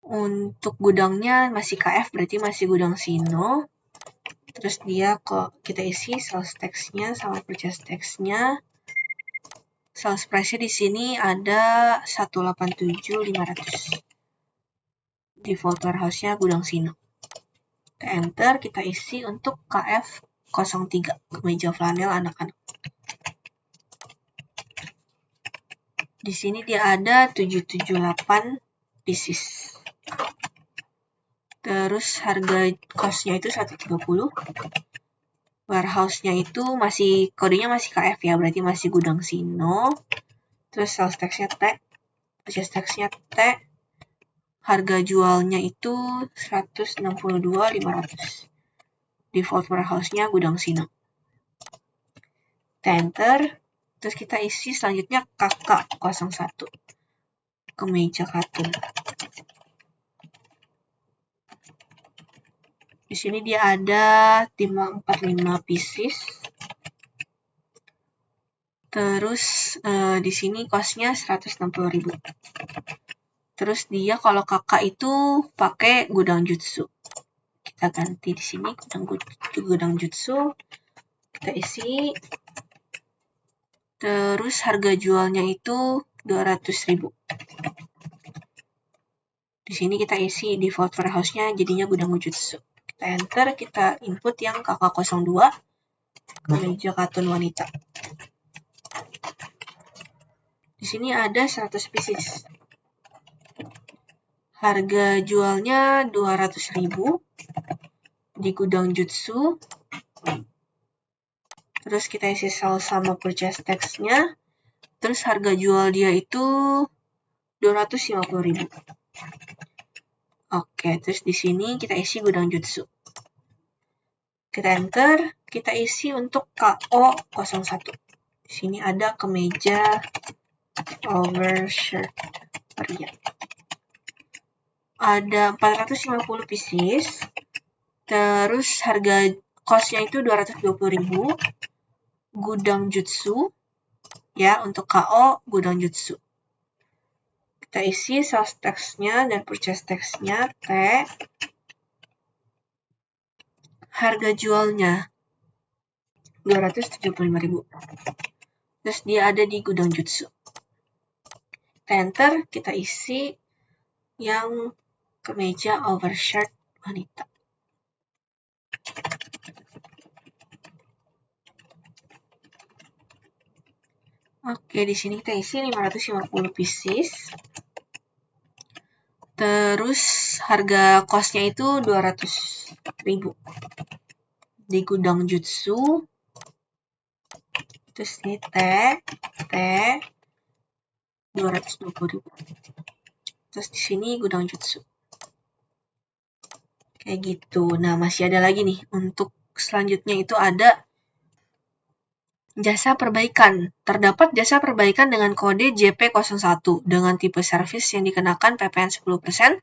Untuk gudangnya masih KF, berarti masih gudang Sino. Terus dia kita isi sales tax-nya sama purchase tax-nya. Sales price-nya di sini ada 187.500. Default warehouse-nya gudang Sino. Kita enter, kita isi untuk KF03, kemeja flanel anak-anak. Di sini dia ada 778 pieces. Terus harga cost-nya itu 130. Warehouse-nya itu kodenya masih KF ya, berarti masih gudang Sino. Terus sales tax-nya T, purchase tax-nya T. Harga jualnya itu 162.500. Default warehouse-nya gudang Sino. Kita enter. Terus kita isi selanjutnya KK01. Kemeja katun. Di sini dia ada 545 pieces. Terus di sini cost-nya 160.000. Terus dia kalau kakak itu pakai gudang jutsu. Kita ganti di sini gudang jutsu. Kita isi. Terus harga jualnya itu 200.000. Di sini kita isi default warehouse-nya jadinya gudang jutsu. Kita enter, kita input yang KK02, kemeja katun wanita. Di sini ada 100 pieces. Harga jualnya 200.000 di gudang jutsu. Terus kita isi sales sama purchase tax-nya. Terus harga jual dia itu 250.000. Oke, terus di sini kita isi gudang jutsu. Kita enter, kita isi untuk KO01. Di sini ada kemeja overshirt pria. Ada 450 pieces. Terus harga cost-nya itu 220.000. Gudang jutsu. Ya, untuk KO gudang jutsu. Kita isi sales tax-nya dan purchase tax-nya T. Harga jualnya 275.000. Terus dia ada di gudang jutsu. Kita enter, kita isi yang kemeja overshirt wanita. Oke, di sini kita isi 550 pieces. Terus harga cost-nya itu 200.000. di gudang Jutsu. Terus ini T 220.000. Terus di sini gudang Jutsu. Kayak gitu. Nah, masih ada lagi nih. Untuk selanjutnya itu ada jasa perbaikan. Terdapat jasa perbaikan dengan kode JP01 dengan tipe servis yang dikenakan PPN 10%.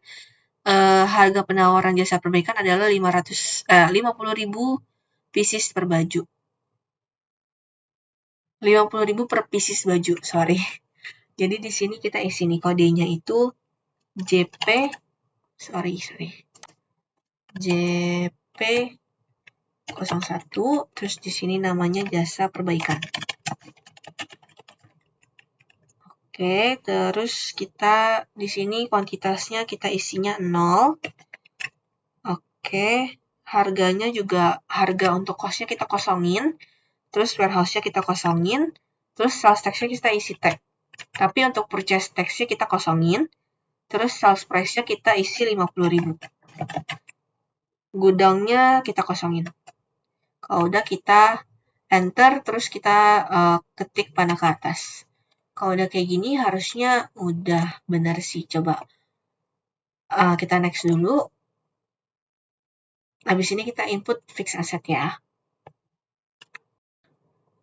Harga penawaran jasa perbaikan adalah 50.000 pieces per baju. 50.000 per pieces baju, sorry. Jadi di sini kita isi nih kodenya itu JP01, terus di sini namanya jasa perbaikan. Oke, terus kita di sini kuantitasnya kita isinya 0. Oke, harganya juga harga untuk cost-nya kita kosongin. Terus warehouse-nya kita kosongin. Terus sales tax-nya kita isi tag. Tapi untuk purchase tax-nya kita kosongin. Terus sales price-nya kita isi 50.000. Gudangnya kita kosongin. Kalau udah kita enter, terus kita ketik panah ke atas. Kalau udah kayak gini harusnya udah benar sih. Coba kita next dulu. Habis ini kita input fix asset ya.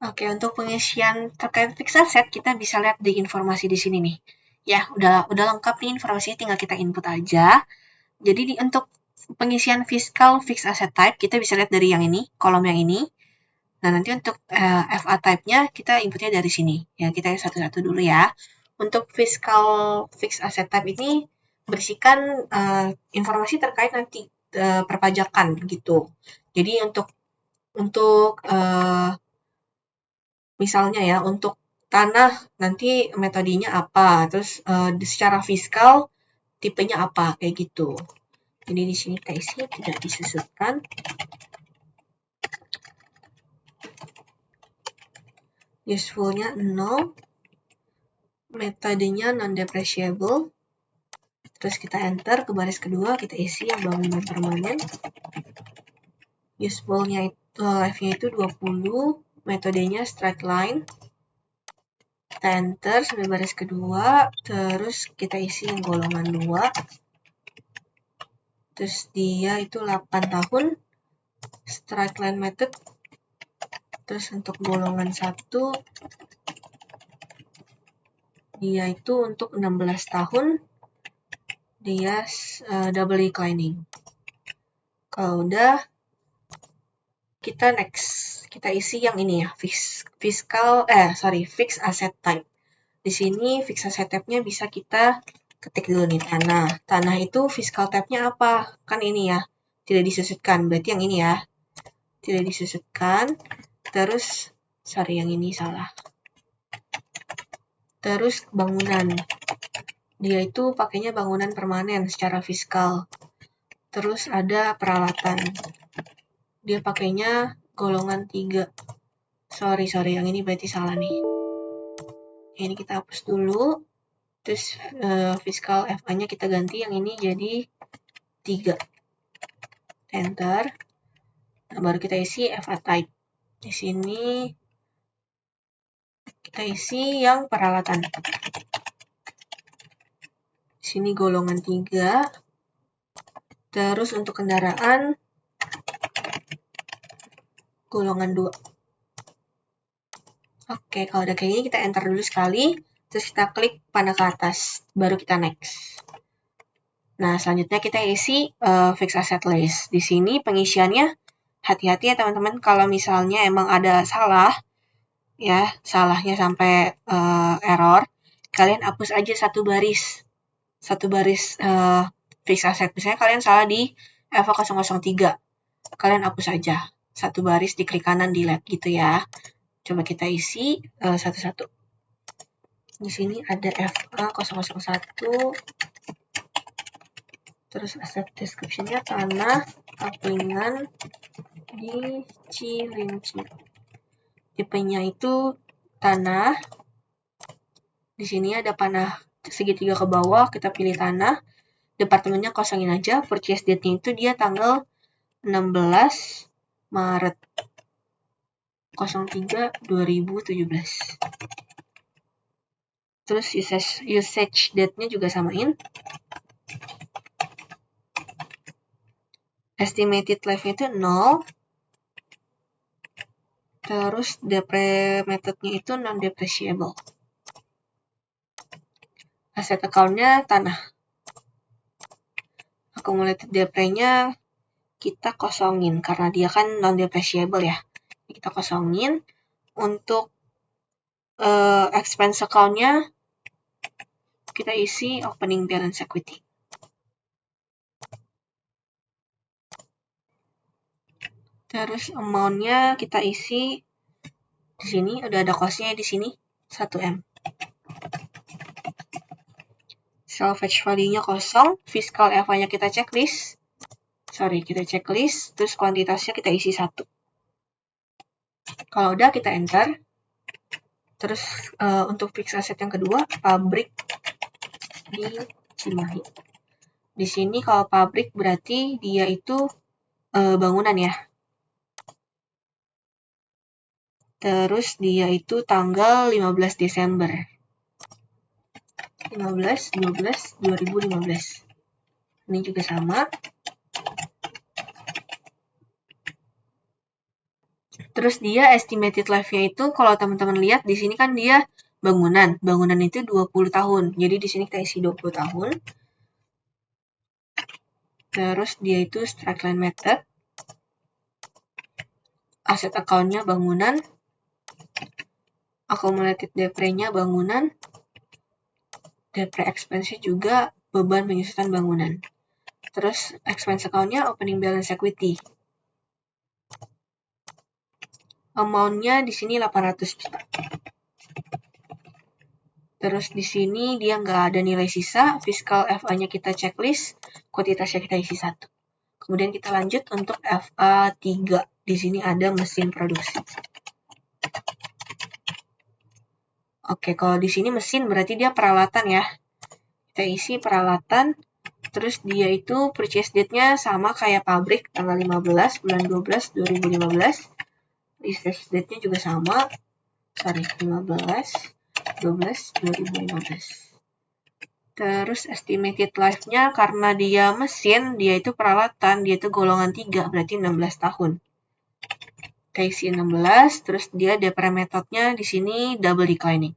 Oke, untuk pengisian terkait fix asset kita bisa lihat di informasi di sini nih. Ya, udah lengkap nih informasinya, tinggal kita input aja. Jadi untuk pengisian fiskal fix asset type kita bisa lihat dari yang ini, kolom yang ini. Nah, nanti untuk FA type-nya kita inputnya dari sini. Ya, kita satu-satu dulu ya. Untuk fiskal fix asset type ini berisikan informasi terkait nanti perpajakan gitu. Jadi untuk misalnya ya, untuk tanah nanti metodenya apa, terus secara fiskal tipenya apa, kayak gitu. Jadi di sini kita isi tidak disusutkan. Useful-nya 0. Metodenya non-depreciable. Terus kita enter ke baris kedua, kita isi yang bangunan permanen. Useful-nya itu life-nya itu 20. Metodenya straight line. Kita enter sampai baris kedua, terus kita isi yang golongan 2. Terus dia itu 8 tahun. Straight line method. Terus untuk golongan 1, dia itu untuk 16 tahun. Dia double declining. Kalau udah, kita next. Kita isi yang ini ya, fix asset type. Di sini fix asset type-nya bisa kita ketik dulu nih, tanah. Tanah itu fiscal type-nya apa? Kan ini ya, tidak disusutkan. Berarti yang ini ya, tidak disusutkan. Terus, yang ini salah. Terus bangunan. Dia itu pakainya bangunan permanen secara fiskal. Terus ada peralatan. Dia pakainya golongan 3. Sorry, yang ini berarti salah nih. Ini kita hapus dulu. Terus fiskal FA-nya kita ganti yang ini jadi 3. Enter. Nah, baru kita isi FA type. Di sini kita isi yang peralatan. Di sini golongan 3. Terus untuk kendaraan golongan 2. Oke, kalau udah kayak gini kita enter dulu sekali, terus kita klik panah ke atas, baru kita next. Nah, selanjutnya kita isi fix asset list. Di sini pengisiannya hati-hati ya teman-teman, kalau misalnya emang ada salah, ya salahnya sampai error, kalian hapus aja satu baris fix asset. Misalnya kalian salah di FA 003, kalian hapus aja satu baris di klik kanan delete gitu ya. Coba kita isi satu-satu. Di sini ada FA 001. Terus asset description-nya tanah kaplingan di Cilinci. Tipenya itu tanah. Di sini ada panah segitiga ke bawah, kita pilih tanah. Departemennya kosongin aja. Purchase date-nya itu dia tanggal 16 Maret 03 2017. Terus usage date-nya juga samain. Estimated life-nya itu 0. Terus depre methodnya itu non-depreciable. Aset account-nya tanah. Accumulated depre-nya kita kosongin karena dia kan non-depreciable ya. Kita kosongin. Untuk expense account-nya kita isi opening balance equity. Terus amount-nya kita isi di sini, udah ada cost-nya di sini 1M. Salvage value-nya kosong, fiscal FI-nya kita checklist. Terus kuantitasnya kita isi 1. Kalau udah kita enter. Terus untuk fixed asset yang kedua, pabrik di Cimahi. Di sini kalau pabrik berarti dia itu bangunan ya. Terus dia itu tanggal 15 Desember. 15/12/2015. Ini juga sama. Terus dia estimated life-nya itu kalau teman-teman lihat di sini kan dia bangunan. Bangunan itu 20 tahun. Jadi di sini kita isi 20 tahun. Terus dia itu straight line method. Asset account-nya bangunan. Accumulated depre-nya bangunan. Depre expense-nya juga beban penyusutan bangunan. Terus expense account-nya opening balance equity. Amount-nya di sini 800 juta. Terus di sini dia nggak ada nilai sisa, fiscal FA-nya kita checklist, kuantitasnya kita isi 1. Kemudian kita lanjut untuk FA3. Di sini ada mesin produksi. Oke, kalau di sini mesin berarti dia peralatan ya. Kita isi peralatan, terus dia itu purchase date-nya sama kayak pabrik, tanggal 15 bulan 12 2015. Usage date-nya juga sama, 15/12/2015. Terus estimated life-nya karena dia mesin, dia itu peralatan, dia itu golongan 3, berarti 16 tahun. Kita isi 16, terus dia depre metodnya di sini double declining.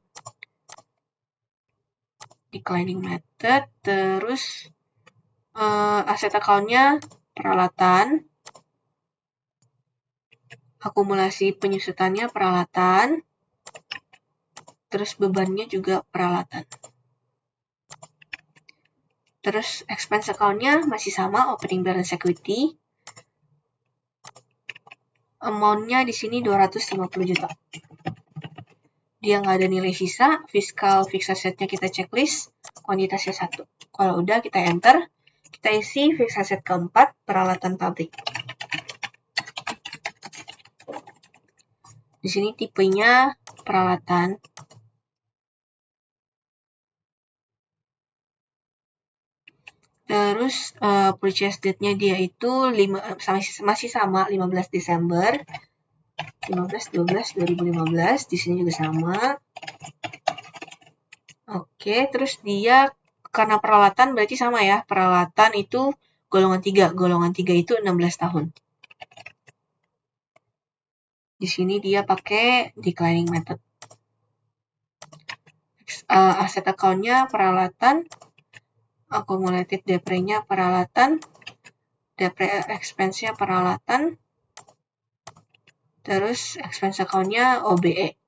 Declining method, terus aset account-nya peralatan, akumulasi penyusutannya peralatan, terus bebannya juga peralatan. Terus expense account-nya masih sama, opening balance equity. Amount-nya di sini 250 juta. Dia nggak ada nilai sisa, fiscal fixed asset-nya kita checklist, kuantitasnya 1. Kalau udah kita enter, kita isi fixed asset keempat, peralatan pabrik. Di sini tipenya peralatan. Terus purchase date-nya dia itu masih sama 15 Desember 15/12/2015. Di sini juga sama. Oke, terus dia karena peralatan berarti sama ya. Peralatan itu golongan 3. Golongan 3 itu 16 tahun. Di sini dia pakai declining method. Aset account-nya peralatan. Accumulated depre-nya peralatan. Depre expense-nya peralatan. Terus expense account-nya OBE.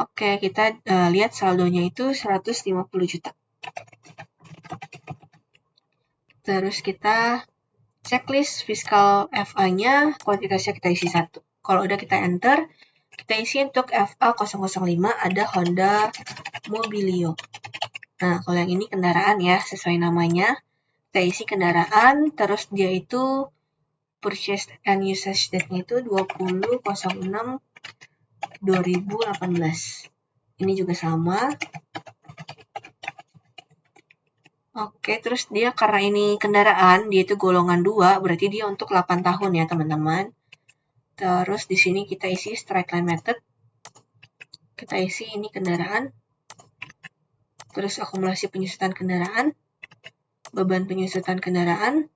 Oke, kita lihat saldonya itu 150 juta. Terus kita checklist fiscal FA-nya, kuantitasnya kita isi 1. Kalau udah kita enter, kita isi untuk FA005 ada Honda Mobilio. Nah, kalau yang ini kendaraan ya, sesuai namanya. Kita isi kendaraan, terus dia itu purchase and usage date-nya itu 20/06/2018. Ini juga sama. Oke, terus dia karena ini kendaraan, dia itu golongan 2, berarti dia untuk 8 tahun ya, teman-teman. Terus di sini kita isi straight line method. Kita isi ini kendaraan. Terus akumulasi penyusutan kendaraan, beban penyusutan kendaraan.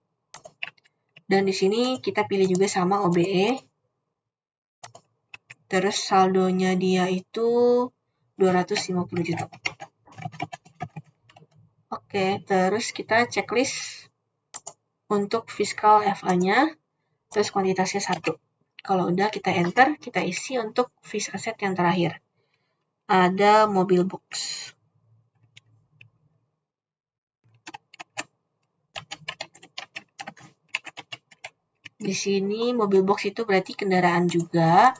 Dan di sini kita pilih juga sama OBE. Terus saldonya dia itu 250 juta. Oke, terus kita checklist untuk fiskal FA-nya, terus kuantitasnya 1. Kalau udah kita enter, kita isi untuk fixed asset yang terakhir. Ada mobil box. Di sini mobil box itu berarti kendaraan juga.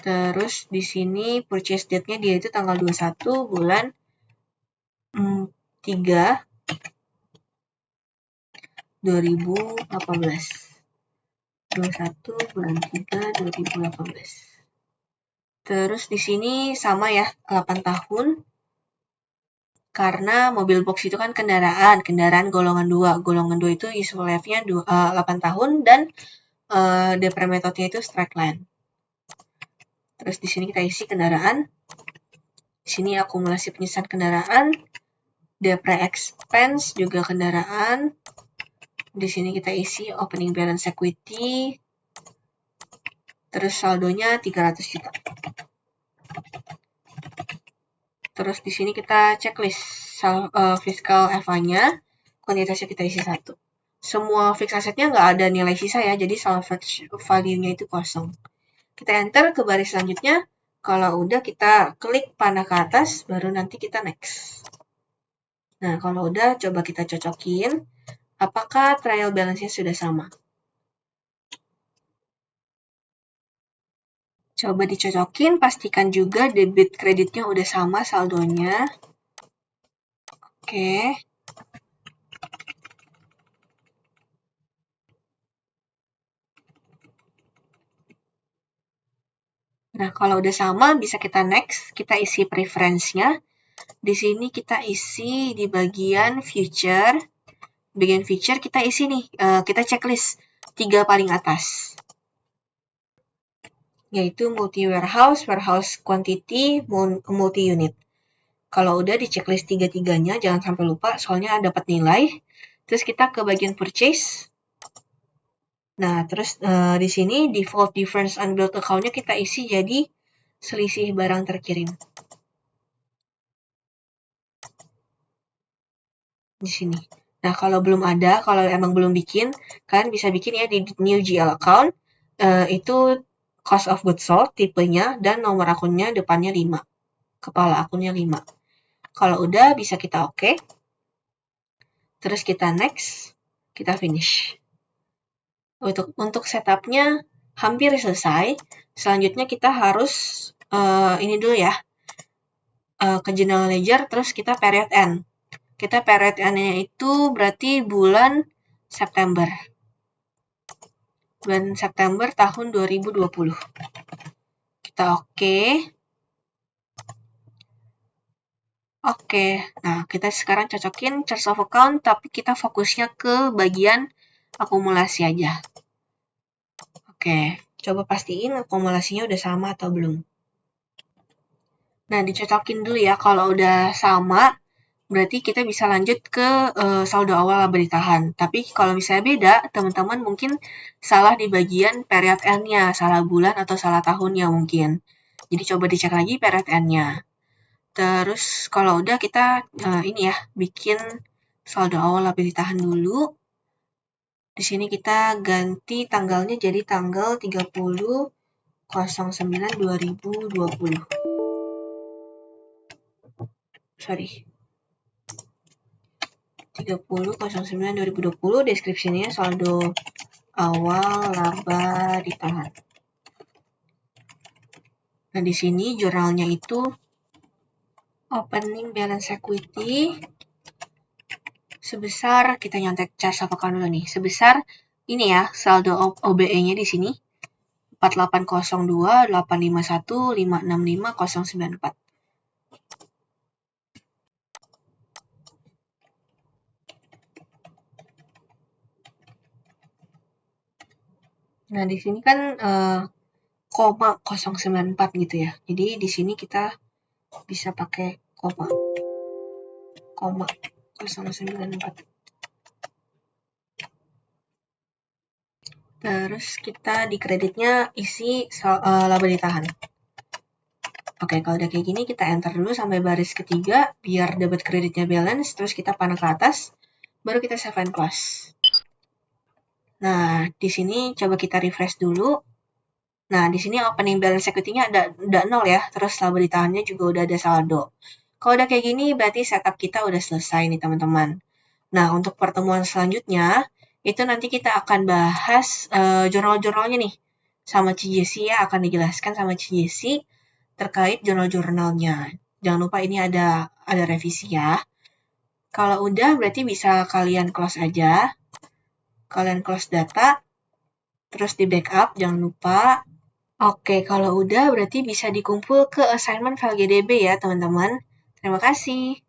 Terus di sini purchase date-nya dia itu tanggal 21 bulan 3 2018. 21 bulan 3 2018. Terus di sini sama ya, 8 tahun. Karena mobil box itu kan kendaraan golongan 2. Golongan 2 itu useful life-nya 8 tahun dan depre metode-nya itu straight line. Terus di sini kita isi kendaraan. Di sini akumulasi penyusutan kendaraan. Depre expense juga kendaraan. Di sini kita isi opening balance equity. Terus saldonya 300 juta. Terus di sini kita checklist fiskal FA-nya. Kuantitasnya kita isi 1. Semua fixed asset-nya nggak ada nilai sisa ya, jadi salvage value-nya itu kosong. Kita enter ke baris selanjutnya. Kalau udah kita klik panah ke atas, baru nanti kita next. Nah, kalau udah coba kita cocokin. Apakah trial balance-nya sudah sama? Coba dicocokin, pastikan juga debit kreditnya udah sama saldonya. Oke. Nah, kalau udah sama, bisa kita next. Kita isi preference-nya. Di sini kita isi di bagian future. Bagian feature kita isi nih, kita checklist 3 paling atas. Yaitu multi-warehouse, warehouse quantity, multi-unit. Kalau udah di checklist 3-3-nya, jangan sampai lupa, soalnya dapat nilai. Terus kita ke bagian purchase. Nah, terus di sini default difference unbilled account-nya kita isi jadi selisih barang terkirim. Di sini. Nah, kalau belum ada, kalau emang belum bikin, kalian bisa bikin ya di new GL account. Itu cost of goods sold, tipenya, dan nomor akunnya depannya 5. Kepala akunnya 5. Kalau udah, bisa kita oke. Terus kita next, kita finish. Untuk setupnya hampir selesai. Selanjutnya kita harus ini dulu ya, ke general ledger, terus kita period end. Kita period end-nya itu berarti bulan September. Bulan September tahun 2020. Kita oke. Oke, nah kita sekarang cocokin charts of account, tapi kita fokusnya ke bagian akumulasi aja. Oke, coba pastiin akumulasinya udah sama atau belum. Nah, dicocokin dulu ya, kalau udah sama, berarti kita bisa lanjut ke saldo awal laba ditahan. Tapi kalau misalnya beda, teman-teman mungkin salah di bagian period end-nya, salah bulan atau salah tahunnya mungkin. Jadi coba dicek lagi period end-nya. Terus kalau udah kita ini ya, bikin saldo awal laba ditahan dulu. Di sini kita ganti tanggalnya jadi tanggal 30/09/2020. Sorry. 30/09/2020, deskripsinya saldo awal laba ditahan. Nah, di sini jurnalnya itu opening balance equity sebesar, kita nyontek charts of account dulu nih, sebesar ini ya, saldo OBE-nya di sini 4802851565 094. Nah, di sini kan koma 094 gitu ya. Jadi di sini kita bisa pakai koma 094. Terus kita di kreditnya isi laba ditahan. Oke, kalau udah kayak gini kita enter dulu sampai baris ketiga biar debit kreditnya balance, terus kita panah ke atas, baru kita save and close. Nah, di sini coba kita refresh dulu. Nah, di sini opening balance equity-nya udah 0 ya, terus laba ditahannya juga udah ada saldo. Kalau udah kayak gini, berarti setup kita udah selesai nih teman-teman. Nah, untuk pertemuan selanjutnya, itu nanti kita akan bahas jurnal-jurnalnya nih. Sama CJC ya, akan dijelaskan sama CJC terkait jurnal-jurnalnya. Jangan lupa ini ada revisi ya. Kalau udah, berarti bisa kalian close aja. Kalian close data, terus di backup, jangan lupa. Oke, kalau udah berarti bisa dikumpul ke assignment file GDB ya, teman-teman. Terima kasih.